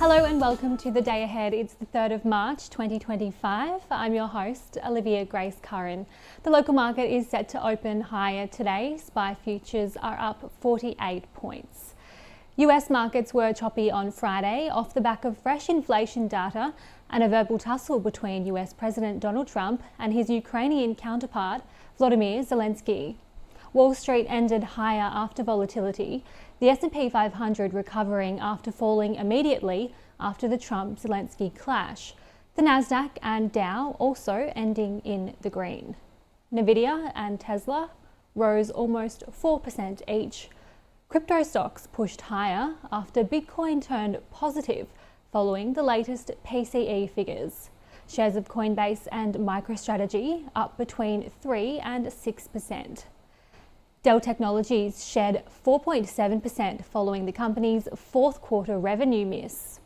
Hello and welcome to The Day Ahead. It's the 3rd of March 2025. I'm your host, Olivia Grace Curran. The local market is set to open higher today. SPI futures are up 48 points. US markets were choppy on Friday off the back of fresh inflation data and a verbal tussle between US President Donald Trump and his Ukrainian counterpart, Volodymyr Zelenskyy. Wall Street ended higher after volatility, the S&P 500 recovering after falling immediately after the Trump-Zelenskyy clash. The Nasdaq and Dow also ending in the green. Nvidia and Tesla rose almost 4% each. Crypto stocks pushed higher after Bitcoin turned positive following the latest PCE figures. Shares of Coinbase and MicroStrategy up between 3 and 6%. Dell Technologies shed 4.7% following the company's fourth quarter revenue miss.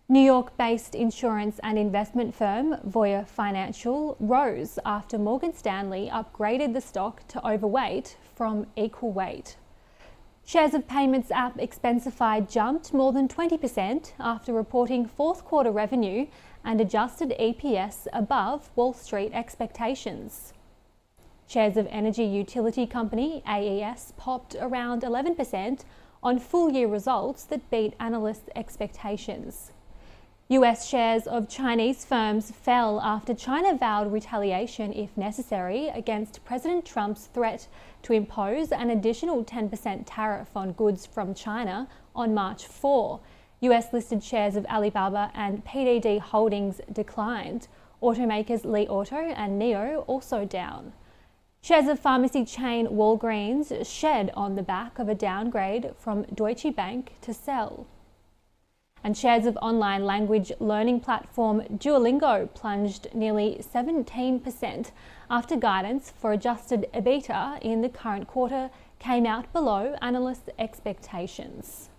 New York-based insurance and investment firm Voya Financial rose after Morgan Stanley upgraded the stock to overweight from equal weight. Shares of payments app Expensify jumped more than 20% after reporting fourth quarter revenue and adjusted EPS above Wall Street expectations. Shares of energy utility company AES popped around 11% on full-year results that beat analysts' expectations. US shares of Chinese firms fell after China vowed retaliation if necessary against President Trump's threat to impose an additional 10% tariff on goods from China on March 4. US-listed shares of Alibaba and PDD Holdings declined. Automakers Li Auto and NIO also down. Shares of pharmacy chain Walgreens shed on the back of a downgrade from Deutsche Bank to sell. And shares of online language learning platform Duolingo plunged nearly 17% after guidance for adjusted EBITDA in the current quarter came out below analysts' expectations.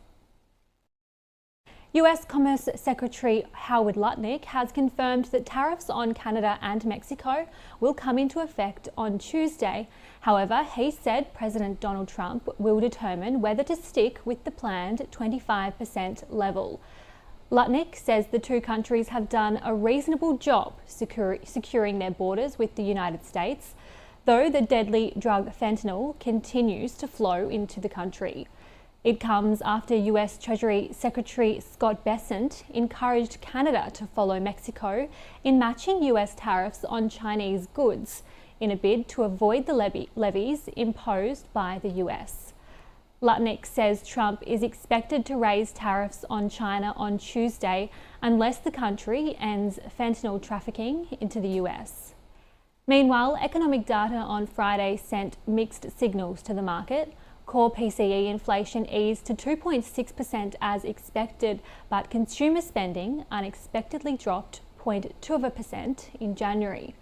US Commerce Secretary Howard Lutnick has confirmed that tariffs on Canada and Mexico will come into effect on Tuesday. However, he said President Donald Trump will determine whether to stick with the planned 25% level. Lutnick says the two countries have done a reasonable job securing their borders with the United States, though the deadly drug fentanyl continues to flow into the country. It comes after US Treasury Secretary Scott Bessent encouraged Canada to follow Mexico in matching US tariffs on Chinese goods in a bid to avoid the levies imposed by the US. Lutnick says Trump is expected to raise tariffs on China on Tuesday unless the country ends fentanyl trafficking into the US. Meanwhile, economic data on Friday sent mixed signals to the market. Core PCE inflation eased to 2.6% as expected, but consumer spending unexpectedly dropped 0.2% in January.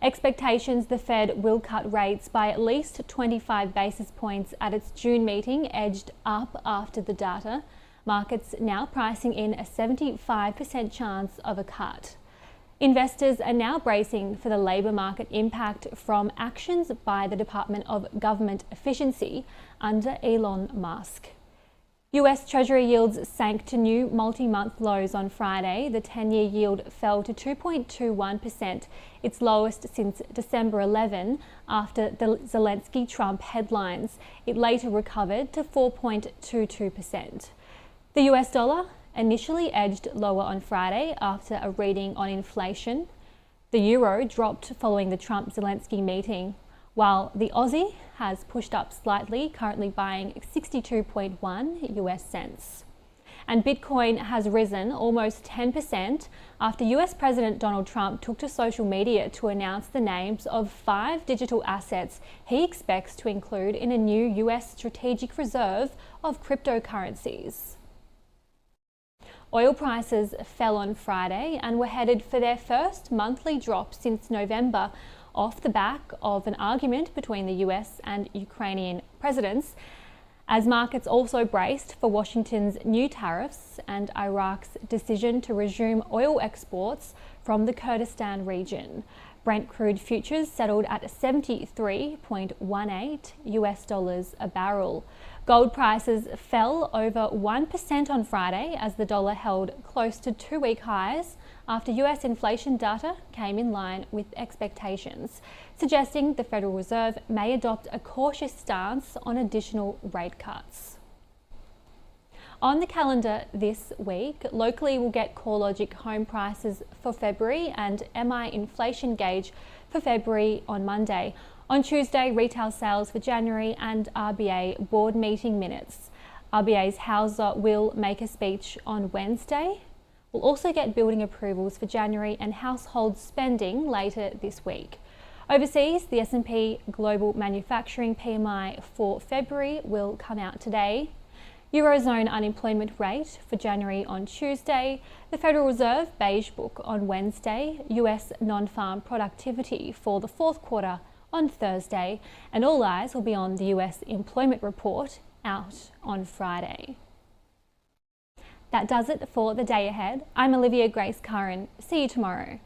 Expectations the Fed will cut rates by at least 25 basis points at its June meeting edged up after the data. Markets now pricing in a 75% chance of a cut. Investors are now bracing for the labour market impact from actions by the Department of Government Efficiency under Elon Musk. US Treasury yields sank to new multi-month lows on Friday. The 10-year yield fell to 2.21%, its lowest since December 11 after the Zelenskyy-Trump headlines. It later recovered to 4.22%. The US dollar initially edged lower on Friday after a reading on inflation. The euro dropped following the Trump-Zelenskyy meeting, while the Aussie has pushed up slightly, currently buying 62.1 US cents. And Bitcoin has risen almost 10% after US President Donald Trump took to social media to announce the names of 5 digital assets he expects to include in a new US strategic reserve of cryptocurrencies. Oil prices fell on Friday and were headed for their first monthly drop since November, off the back of an argument between the US and Ukrainian presidents, as markets also braced for Washington's new tariffs and Iraq's decision to resume oil exports from the Kurdistan region. Brent crude futures settled at $73.18 a barrel. Gold prices fell over 1% on Friday as the dollar held close to 2-week highs after US inflation data came in line with expectations, suggesting the Federal Reserve may adopt a cautious stance on additional rate cuts. On the calendar this week, locally we'll get CoreLogic home prices for February and MI inflation gauge for February on Monday. On Tuesday, retail sales for January and RBA board meeting minutes. RBA's Hauser will make a speech on Wednesday. We'll also get building approvals for January and household spending later this week. Overseas, the S&P Global Manufacturing PMI for February will come out today. Eurozone unemployment rate for January on Tuesday, the Federal Reserve Beige Book on Wednesday, US non-farm productivity for the fourth quarter on Thursday, and all eyes will be on the US employment report out on Friday. That does it for the day ahead. I'm Olivia Grace Curran. See you tomorrow.